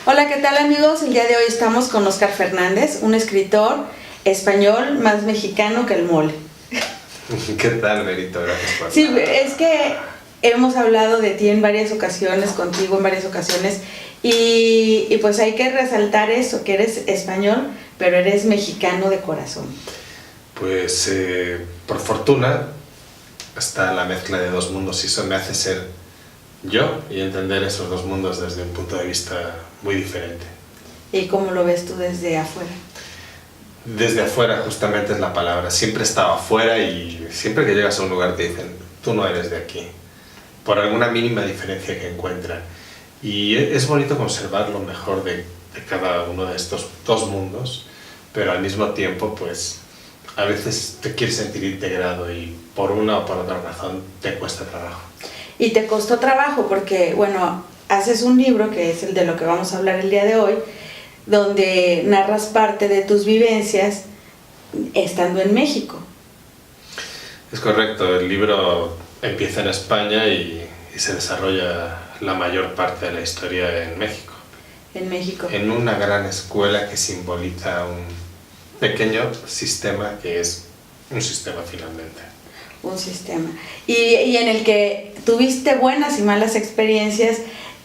Hola, ¿qué tal amigos? El día de hoy estamos con Óscar Fernández, un escritor español más mexicano que el mole. ¿Qué tal, Berito? Gracias por... Sí, es que hemos hablado de ti en varias ocasiones, contigo en varias ocasiones, y pues hay que resaltar eso, que eres español, pero eres mexicano de corazón. Pues por fortuna está la mezcla de dos mundos y eso me hace ser yo y entender esos dos mundos desde un punto de vista muy diferente. ¿Y cómo lo ves tú desde afuera? Desde afuera justamente es la palabra. Siempre he estado afuera y siempre que llegas a un lugar te dicen, tú no eres de aquí, por alguna mínima diferencia que encuentran. Y es bonito conservar lo mejor de cada uno de estos dos mundos, pero al mismo tiempo pues a veces te quieres sentir integrado y por una o por otra razón te cuesta trabajo. Y te costó trabajo porque, bueno, haces un libro que es el de lo que vamos a hablar el día de hoy, donde narras parte de tus vivencias estando en México. Es correcto, el libro empieza en España y se desarrolla la mayor parte de la historia en México. En México. En una gran escuela que simboliza un pequeño sistema que es un sistema finalmente. Un sistema. Y en el que tuviste buenas y malas experiencias.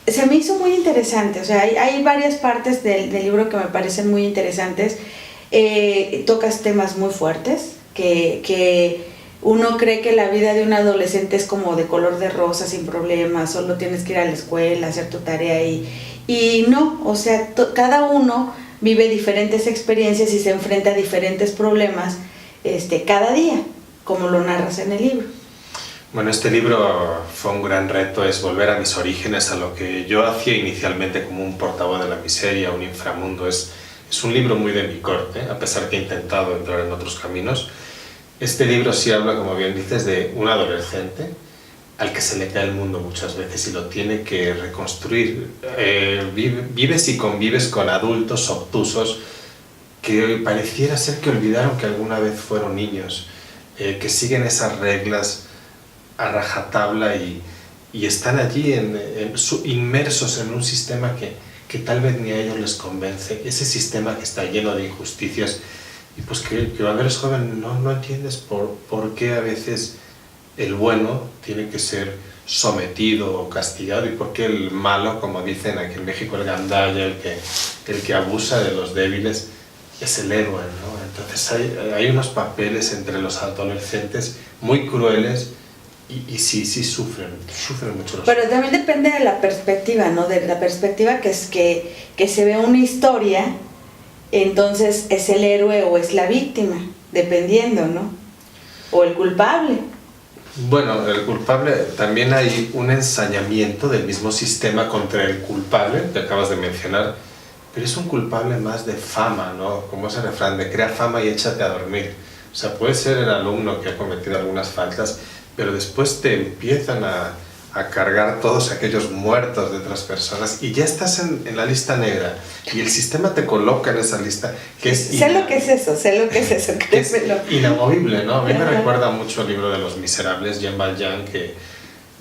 Se me hizo muy interesante, o sea, hay varias partes del libro que me parecen muy interesantes. Tocas temas muy fuertes, que uno cree que la vida de un adolescente es como de color de rosa, sin problemas, solo tienes que ir a la escuela, hacer tu tarea y no, o sea, cada uno vive diferentes experiencias y se enfrenta a diferentes problemas cada día, como lo narras en el libro. Bueno, este libro fue un gran reto, es volver a mis orígenes, a lo que yo hacía inicialmente como un portavoz de la miseria, un inframundo. Es un libro muy de mi corte, a pesar que he intentado entrar en otros caminos. Este libro sí habla, como bien dices, de un adolescente al que se le cae el mundo muchas veces y lo tiene que reconstruir. Vives y convives con adultos obtusos que pareciera ser que olvidaron que alguna vez fueron niños, que siguen esas reglas a rajatabla y están allí inmersos en un sistema que tal vez ni a ellos les convence, ese sistema que está lleno de injusticias y pues que cuando eres joven no entiendes por qué a veces el bueno tiene que ser sometido o castigado y por qué el malo, como dicen aquí en México, el gandalla, el que abusa de los débiles, es el héroe, ¿no? Entonces hay unos papeles entre los adolescentes muy crueles. Y sí sufren mucho los... Pero también depende de la perspectiva, ¿no? De la perspectiva que es que se ve una historia, entonces es el héroe o es la víctima, dependiendo, ¿no? O el culpable. Bueno, el culpable, también hay un ensañamiento del mismo sistema contra el culpable, que acabas de mencionar, pero es un culpable más de fama, ¿no? Como ese refrán de crea fama y échate a dormir. O sea, puede ser el alumno que ha cometido algunas faltas, pero después te empiezan a cargar todos aquellos muertos de otras personas y ya estás en la lista negra y el sistema te coloca en esa lista que es... Sé lo que es eso, que es inamovible, ¿no? A mí me recuerda mucho el libro de Los Miserables, Jean Valjean, que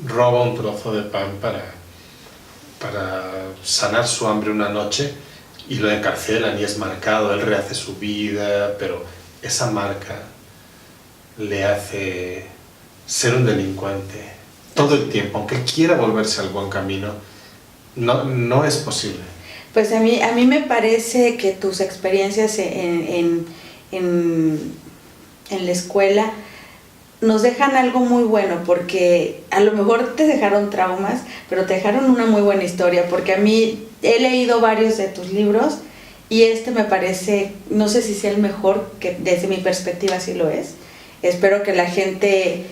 roba un trozo de pan para sanar su hambre una noche y lo encarcelan y es marcado, él rehace su vida, pero esa marca le hace ser un delincuente todo el tiempo, aunque quiera volverse al buen camino, no es posible. Pues a mí me parece que tus experiencias en la escuela nos dejan algo muy bueno, porque a lo mejor te dejaron traumas, pero te dejaron una muy buena historia, porque a mí he leído varios de tus libros y me parece, no sé si sea el mejor, que desde mi perspectiva sí lo es. Espero que la gente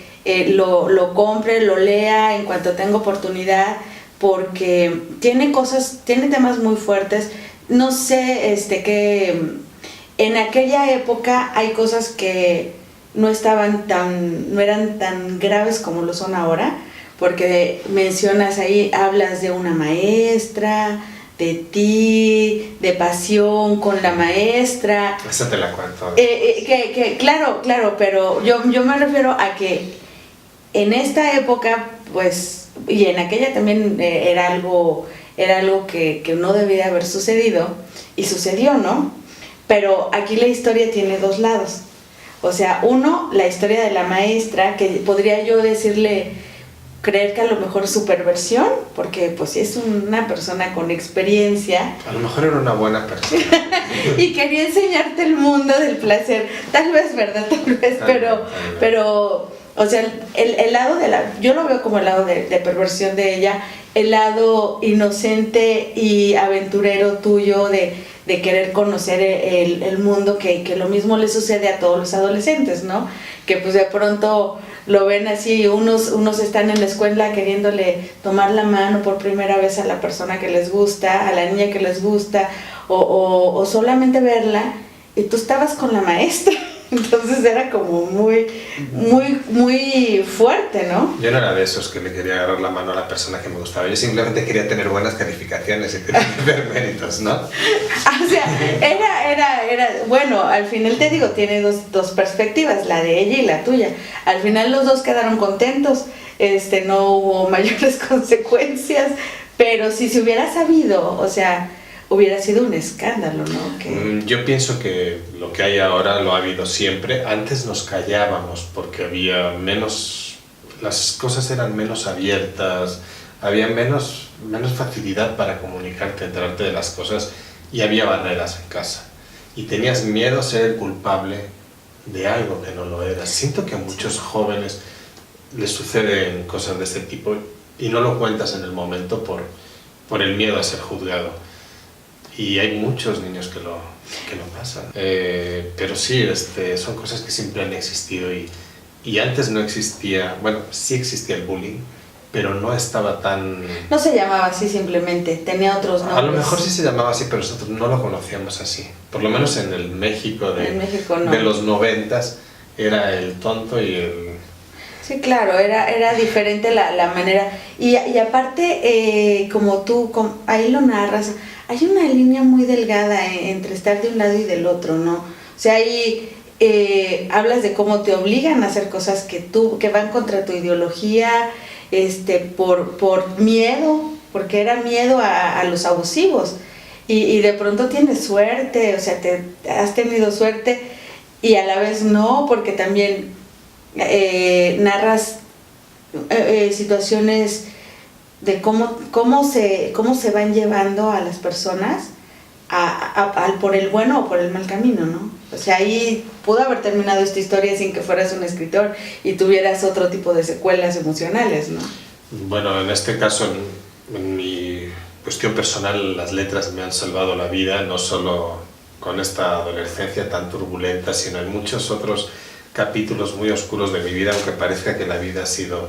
lo compre, lo lea en cuanto tenga oportunidad, porque tiene temas muy fuertes. No sé, que en aquella época hay cosas que no eran tan graves como lo son ahora, porque mencionas ahí, hablas de una maestra, de ti, de pasión con la maestra. Esa te la cuento. Claro, pero yo me refiero a que en esta época, pues, y en aquella también era algo era algo que no debía haber sucedido, y sucedió, ¿no? Pero aquí la historia tiene dos lados. O sea, uno, la historia de la maestra, que podría yo creer que a lo mejor su perversión, porque pues es una persona con experiencia. A lo mejor era una buena persona. Y quería enseñarte el mundo del placer. Tal vez, ¿verdad? Tal vez, pero o sea, el lado yo lo veo como el lado de perversión de ella, el lado inocente y aventurero tuyo de querer conocer el mundo, que lo mismo le sucede a todos los adolescentes, ¿no? Que pues de pronto lo ven así, unos están en la escuela queriéndole tomar la mano por primera vez a la persona que les gusta, a la niña que les gusta, o solamente verla, y tú estabas con la maestra. Entonces era como muy fuerte, ¿no? Yo no era de esos que le quería agarrar la mano a la persona que me gustaba. Yo simplemente quería tener buenas calificaciones y quería tener méritos, ¿no? O sea, era bueno, al final te digo, tiene dos perspectivas, la de ella y la tuya. Al final los dos quedaron contentos, no hubo mayores consecuencias, pero si se hubiera sabido, o sea, hubiera sido un escándalo, ¿no? Yo pienso que lo que hay ahora lo ha habido siempre. Antes nos callábamos porque había las cosas eran menos abiertas, había menos facilidad para comunicarte, enterarte de las cosas, y había barreras en casa. Y tenías miedo a ser el culpable de algo que no lo eras. Siento que a muchos jóvenes les suceden cosas de este tipo y no lo cuentas en el momento por el miedo a ser juzgado. Y hay muchos niños que lo pasan. Pero sí, son cosas que siempre han existido y antes no existía, bueno, sí existía el bullying, pero no estaba tan... No se llamaba así simplemente, tenía otros nombres. A lo mejor sí se llamaba así, pero nosotros no lo conocíamos así. Por lo menos en el México no. De los 90s era el tonto y el... Sí, claro, era diferente la manera. Y aparte, ahí lo narras, hay una línea muy delgada entre estar de un lado y del otro, ¿no? O sea, ahí hablas de cómo te obligan a hacer cosas que van contra tu ideología, por miedo, porque era miedo a los abusivos. Y de pronto tienes suerte, o sea, has tenido suerte, y a la vez no, porque también narras situaciones de cómo se van llevando a las personas por el bueno o por el mal camino, ¿no? O sea, ahí pudo haber terminado esta historia sin que fueras un escritor y tuvieras otro tipo de secuelas emocionales, ¿no? Bueno, en este caso, en mi cuestión personal, las letras me han salvado la vida, no solo con esta adolescencia tan turbulenta, sino en muchos otros capítulos muy oscuros de mi vida, aunque parezca que la vida ha sido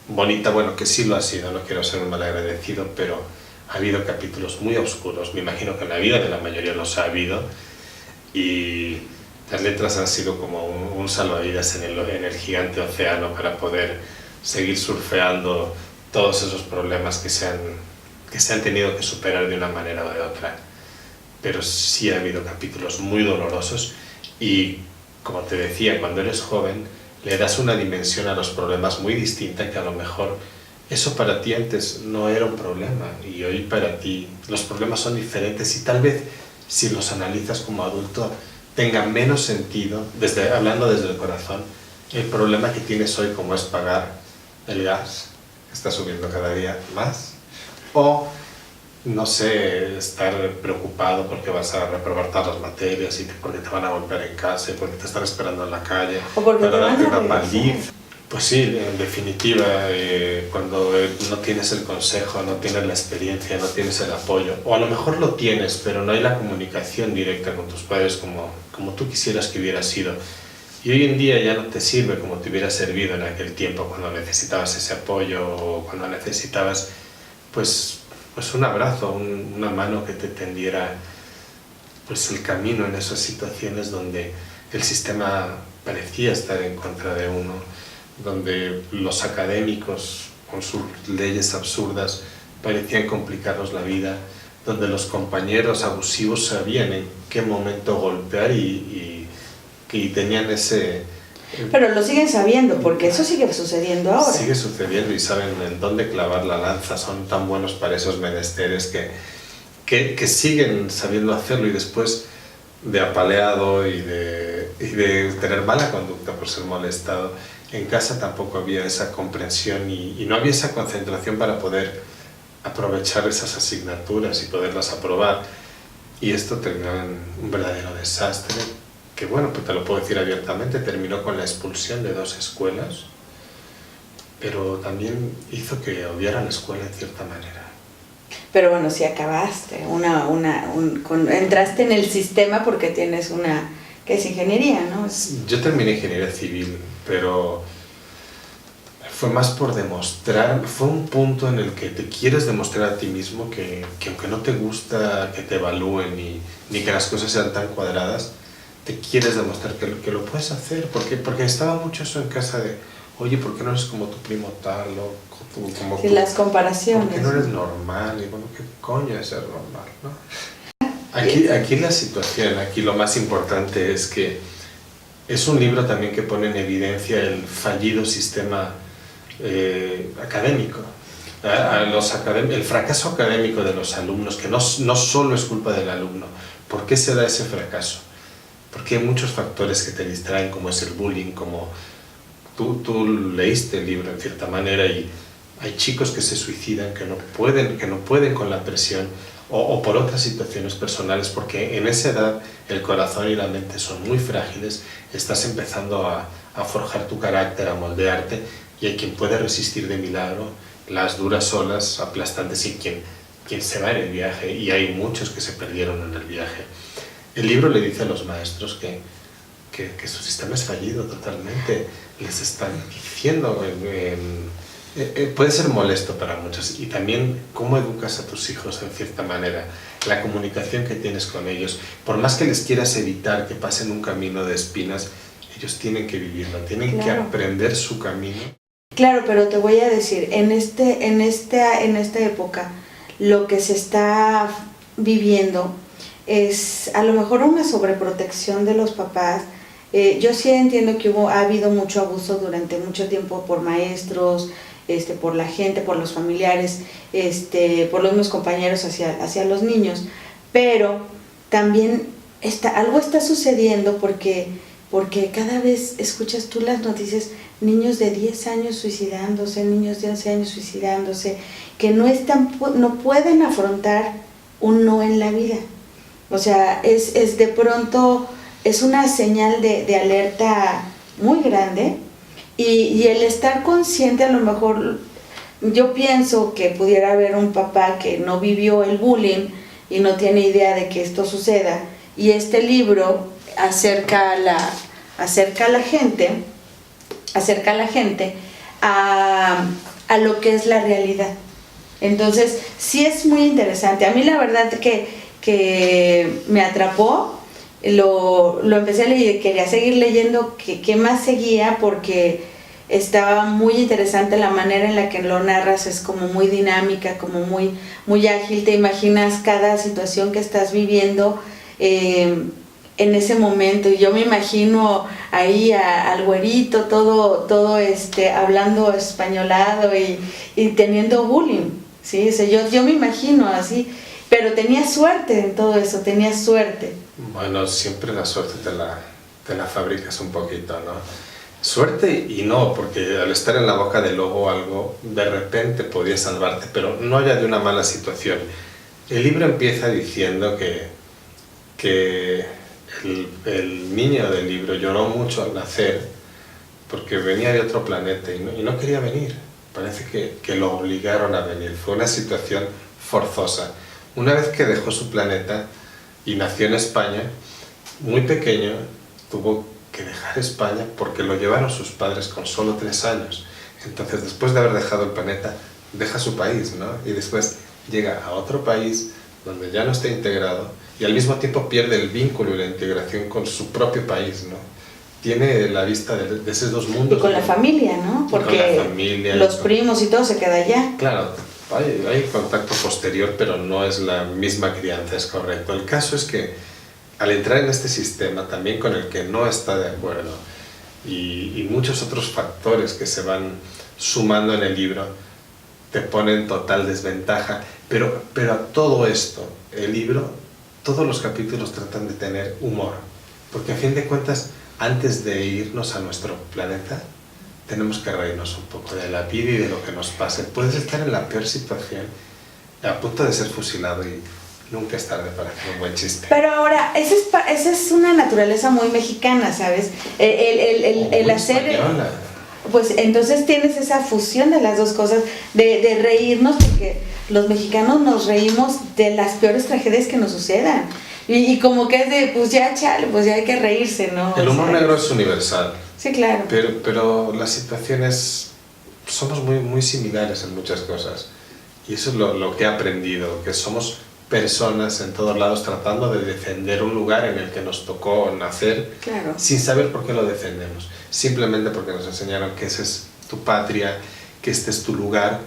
bonita, bueno, que sí lo ha sido, no quiero ser un malagradecido, pero ha habido capítulos muy oscuros, me imagino que en la vida de la mayoría los ha habido, y las letras han sido como un salvavidas en el gigante océano para poder seguir surfeando todos esos problemas que se han tenido que superar de una manera o de otra. Pero sí ha habido capítulos muy dolorosos y, como te decía, cuando eres joven le das una dimensión a los problemas muy distinta, que a lo mejor eso para ti antes no era un problema y hoy para ti los problemas son diferentes, y tal vez si los analizas como adulto tenga menos sentido, hablando desde el corazón, el problema que tienes hoy, como es pagar el gas, que está subiendo cada día más, o no sé, estar preocupado porque vas a reprobar todas las materias y porque te van a golpear en casa y porque te están esperando en la calle para darte una paliza. Pues sí, en definitiva, cuando no tienes el consejo, no tienes la experiencia, no tienes el apoyo, o a lo mejor lo tienes, pero no hay la comunicación directa con tus padres como tú quisieras que hubiera sido. Y hoy en día ya no te sirve como te hubiera servido en aquel tiempo, cuando necesitabas ese apoyo o cuando necesitabas pues un abrazo, una mano que te tendiera pues el camino en esas situaciones donde el sistema parecía estar en contra de uno, donde los académicos con sus leyes absurdas parecían complicarnos la vida, donde los compañeros abusivos sabían en qué momento golpear y tenían ese Pero lo siguen sabiendo, porque eso sigue sucediendo ahora. Sigue sucediendo y saben en dónde clavar la lanza, son tan buenos para esos menesteres que siguen sabiendo hacerlo, y después de apaleado y de tener mala conducta por ser molestado, en casa tampoco había esa comprensión y no había esa concentración para poder aprovechar esas asignaturas y poderlas aprobar. Y esto terminó en un verdadero desastre, que bueno, pues te lo puedo decir abiertamente, terminó con la expulsión de 2 escuelas, pero también hizo que odiara la escuela en cierta manera. Pero bueno, si acabaste, entraste en el sistema porque tienes que es ingeniería, ¿no? Yo terminé ingeniería civil, pero fue más por demostrar, fue un punto en el que te quieres demostrar a ti mismo que aunque no te gusta que te evalúen ni que las cosas sean tan cuadradas, te quieres demostrar que lo puedes hacer, porque estaba mucho eso en casa de, oye, ¿por qué no eres como tu primo tal? O como sí, las comparaciones. ¿Por qué no eres normal? Y bueno, ¿qué coño es ser normal, no? Aquí la situación, aquí lo más importante es que es un libro también que pone en evidencia el fallido sistema académico, el fracaso académico de los alumnos, que no solo es culpa del alumno. ¿Por qué se da ese fracaso? Porque hay muchos factores que te distraen, como es el bullying, como tú leíste el libro en cierta manera y hay chicos que se suicidan, que no pueden con la presión, o por otras situaciones personales, porque en esa edad el corazón y la mente son muy frágiles, estás empezando a forjar tu carácter, a moldearte, y hay quien puede resistir de milagro las duras olas aplastantes y quien se va en el viaje, y hay muchos que se perdieron en el viaje. El libro le dice a los maestros que su sistema es fallido totalmente, les están diciendo, puede ser molesto para muchos, y también cómo educas a tus hijos en cierta manera, la comunicación que tienes con ellos, por más que les quieras evitar que pasen un camino de espinas, ellos tienen que vivirlo, tienen que aprender su camino. Claro, pero te voy a decir, en esta época lo que se está viviendo es a lo mejor una sobreprotección de los papás. Yo sí entiendo que ha habido mucho abuso durante mucho tiempo por maestros, por la gente, por los familiares, por los mismos compañeros hacia los niños, pero también algo está sucediendo porque cada vez escuchas tú las noticias, niños de 10 años suicidándose, niños de 11 años suicidándose, que no pueden afrontar un no en la vida. O sea, es de pronto, es una señal de alerta muy grande, y el estar consciente, a lo mejor yo pienso que pudiera haber un papá que no vivió el bullying y no tiene idea de que esto suceda, y este libro acerca a la gente a lo que es la realidad. Entonces sí es muy interesante. A mí la verdad que me atrapó, lo empecé a leer y quería seguir leyendo qué más seguía, porque estaba muy interesante la manera en la que lo narras, es como muy dinámica, como muy, muy ágil, te imaginas cada situación que estás viviendo en ese momento, y yo me imagino ahí al güerito todo hablando españolado y teniendo bullying, ¿sí? O sea, yo me imagino así, pero tenía suerte en todo eso, tenía suerte. Bueno, siempre la suerte te la fabricas un poquito, ¿no? Suerte y no, porque al estar en la boca del lobo algo de repente podía salvarte, pero no ya de una mala situación. El libro empieza diciendo que el niño del libro lloró mucho al nacer porque venía de otro planeta y no quería venir. Parece que lo obligaron a venir, fue una situación forzosa. Una vez que dejó su planeta y nació en España, muy pequeño, tuvo que dejar España porque lo llevaron sus padres con solo 3 años. Entonces, después de haber dejado el planeta, deja su país, ¿no? Y después llega a otro país donde ya no está integrado y al mismo tiempo pierde el vínculo y la integración con su propio país, ¿no? Tiene la vista de esos dos mundos. Y con la familia, ¿no? Porque los primos y todo se queda allá. Claro, hay contacto posterior, pero no es la misma crianza, es correcto. El caso es que al entrar en este sistema, también con el que no está de acuerdo, y muchos otros factores que se van sumando en el libro te ponen en total desventaja. Pero a todo esto, el libro, todos los capítulos tratan de tener humor, porque a fin de cuentas, antes de irnos a nuestro planeta, tenemos que reírnos un poco de la vida y de lo que nos pase. Puedes estar en la peor situación, a punto de ser fusilado, y nunca es tarde para hacer un buen chiste. Pero ahora, esa es una naturaleza muy mexicana, ¿sabes? El hacer... Española. Pues entonces tienes esa fusión de las dos cosas, de reírnos, porque los mexicanos nos reímos de las peores tragedias que nos sucedan. Y como que es de, pues ya chale, pues ya hay que reírse, ¿no? El humor negro es universal. Sí, claro. Pero las situaciones, somos muy similares en muchas cosas. Y eso es lo que he aprendido, que somos personas en todos lados tratando de defender un lugar en el que nos tocó nacer, Claro. sin saber por qué lo defendemos. Simplemente porque nos enseñaron que esa es tu patria, que este es tu lugar.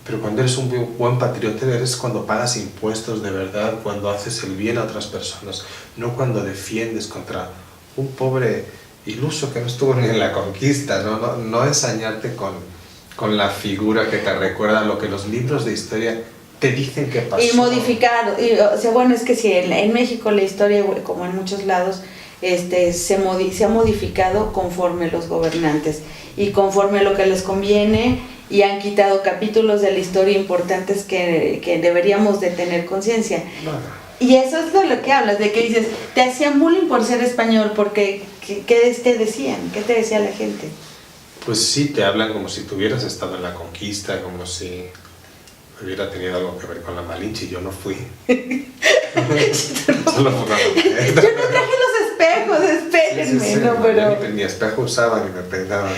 Pero cuando eres un buen patriota, eres cuando pagas impuestos de verdad, cuando haces el bien a otras personas, no cuando defiendes contra un pobre iluso que no estuvo ni en la conquista, no ensañarte con la figura que te recuerda lo que los libros de historia te dicen que pasó. Y modificado, o sea, bueno, es que sí, en México la historia, como en muchos lados, se ha modificado conforme los gobernantes y conforme lo que les conviene, y han quitado capítulos de la historia importantes que deberíamos de tener conciencia. Bueno. Y eso es de lo que hablas, de que dices, te hacían bullying por ser español, porque ¿qué te decían? ¿Qué te decía la gente? Pues sí, te hablan como si tuvieras estado en la conquista, como si hubiera tenido algo que ver con la Malinche, y yo no fui. Solo fue una mujer. Yo no traje los espejos, espérenme, Sí, no, pero... ni espejo usaba, ni me peinaban.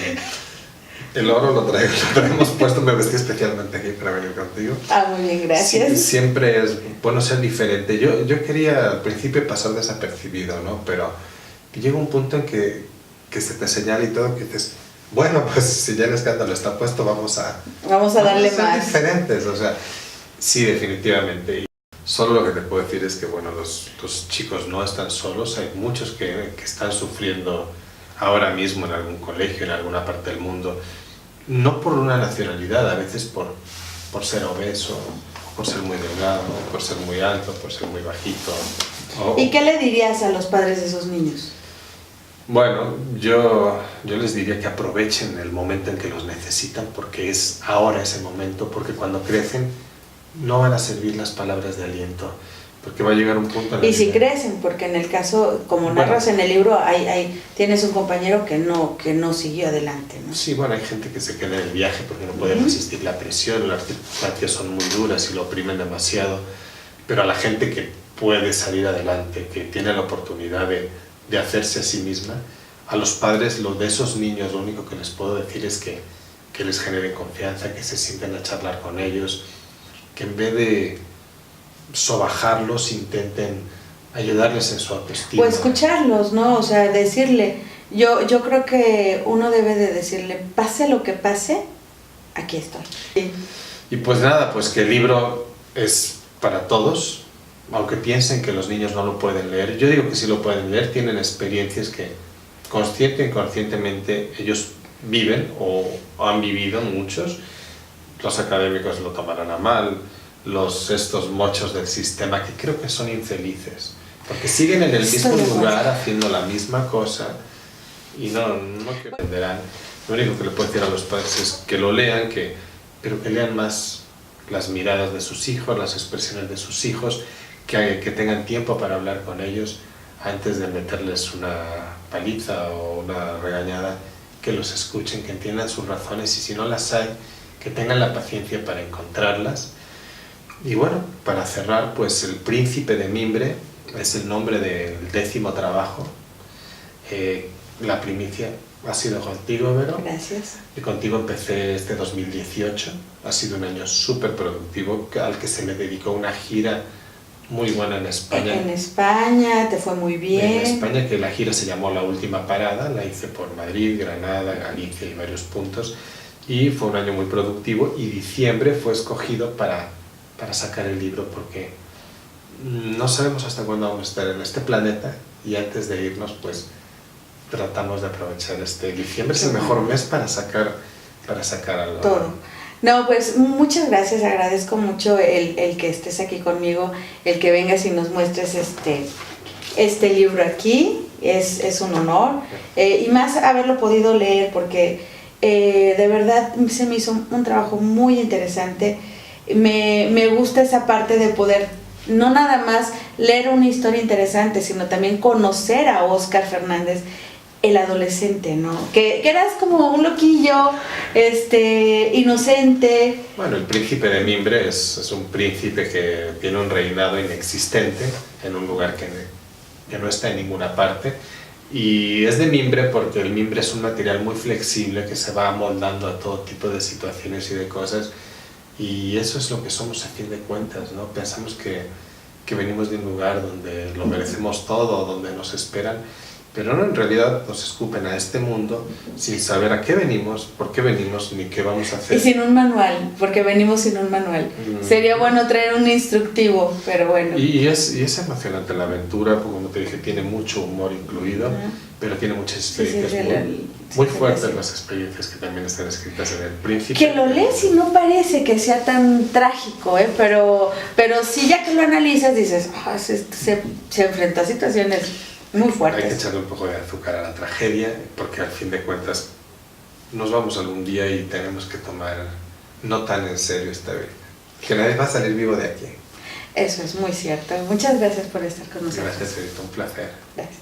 El oro lo traemos puesto, me vestí especialmente aquí para venir contigo. Ah, muy bien, gracias. Sí, siempre es bueno ser diferente. Yo quería al principio pasar desapercibido, ¿no? Pero llega un punto en que se te señala y todo, que dices, bueno, pues si ya el escándalo está puesto, vamos a darle ser más. diferentes. O sea, sí, definitivamente. Y solo lo que te puedo decir es que, bueno, los chicos no están solos. Hay muchos que están sufriendo ahora mismo en algún colegio, en alguna parte del mundo, no por una nacionalidad, a veces por ser obeso, por ser muy delgado, por ser muy alto, por ser muy bajito. ¿Y qué le dirías a los padres de esos niños? Bueno, yo les diría que aprovechen el momento en que los necesitan, porque es ahora ese momento, porque cuando crecen no van a servir las palabras de aliento, porque va a llegar un punto en la Y si vida. crecen, porque en el caso, como narras en el libro, tienes un compañero que no siguió adelante, ¿no? Sí, bueno, hay gente que se queda en el viaje porque no puede resistir la presión, las circunstancias son muy duras y lo oprimen demasiado, pero a la gente que puede salir adelante, que tiene la oportunidad de hacerse a sí misma, a los padres de esos niños, lo único que les puedo decir es que les genere confianza, que se sienten a charlar con ellos, que en vez de sobajarlos, intenten ayudarles en su autoestima. O escucharlos, ¿no? O sea, decirle, yo creo que uno debe de decirle, pase lo que pase, aquí estoy. Sí. Y pues nada, pues que el libro es para todos, aunque piensen que los niños no lo pueden leer. Yo digo que sí lo pueden leer, tienen experiencias que consciente e inconscientemente ellos viven o han vivido muchos. Los académicos lo tomarán a mal, estos mochos del sistema, que creo que son infelices, porque siguen en el mismo lugar haciendo la misma cosa y no que aprenderán. Lo único que le puedo decir a los padres es que lo lean, pero que lean más las miradas de sus hijos, las expresiones de sus hijos, que tengan tiempo para hablar con ellos antes de meterles una paliza o una regañada, que los escuchen, que entiendan sus razones, y si no las hay, que tengan la paciencia para encontrarlas. Y bueno, para cerrar, pues El Príncipe de Mimbre es el nombre del 10º trabajo. La primicia ha sido contigo, Vero. Gracias. Y contigo empecé este 2018. Ha sido un año súper productivo, al que se le dedicó una gira muy buena en España. En España, te fue muy bien. En España, que la gira se llamó La Última Parada, la hice por Madrid, Granada, Galicia y varios puntos. Y fue un año muy productivo, y diciembre fue escogido para sacar el libro, porque no sabemos hasta cuándo vamos a estar en este planeta, y antes de irnos, pues tratamos de aprovechar este diciembre. Es el mejor mes para sacar algo. Todo. No, pues muchas gracias, agradezco mucho el que estés aquí conmigo, el que vengas y nos muestres este libro aquí, es un honor, y más haberlo podido leer porque de verdad se me hizo un trabajo muy interesante. Me gusta esa parte de poder no nada más leer una historia interesante, sino también conocer a Óscar Fernández, el adolescente, ¿no? Que eras como un loquillo, inocente. Bueno, el príncipe de Mimbre es un príncipe que tiene un reinado inexistente en un lugar que no está en ninguna parte. Y es de mimbre porque el mimbre es un material muy flexible que se va amoldando a todo tipo de situaciones y de cosas. Y eso es lo que somos a fin de cuentas, ¿no? Pensamos que venimos de un lugar donde lo merecemos todo, donde nos esperan. Pero no, en realidad nos escupen a este mundo sin saber a qué venimos, por qué venimos, ni qué vamos a hacer. Y sin un manual, porque venimos sin un manual. Sería bueno traer un instructivo, pero bueno. Y es emocionante la aventura, porque como te dije, tiene mucho humor incluido, pero tiene muchas experiencias muy fuertes, las experiencias que también están escritas en El Príncipe. Que lo lees y no parece que sea tan trágico, pero sí, ya que lo analizas dices, se enfrenta a situaciones muy fuertes. Hay que echarle un poco de azúcar a la tragedia, porque al fin de cuentas nos vamos algún día y tenemos que tomar no tan en serio esta vida. Que nadie va a salir vivo de aquí. Eso es muy cierto. Muchas gracias por estar con nosotros. Gracias, Edith, un placer. Gracias.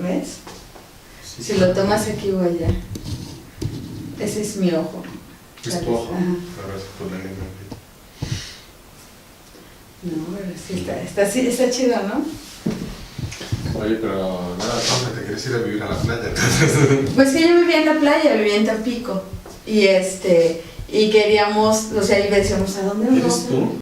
¿Ves? Sí. Si lo tomas aquí o allá. Ese es mi ojo. ¿Es tu ojo? Ajá. Ahora se pone en no, pero sí está chido, ¿no? Oye, pero nada, ¿dónde te quieres ir a vivir a la playa? Pues que yo vivía en la playa, vivía en Tampico. Y queríamos, o sea, y decíamos, ¿a dónde nos vamos? ¿Eres tú?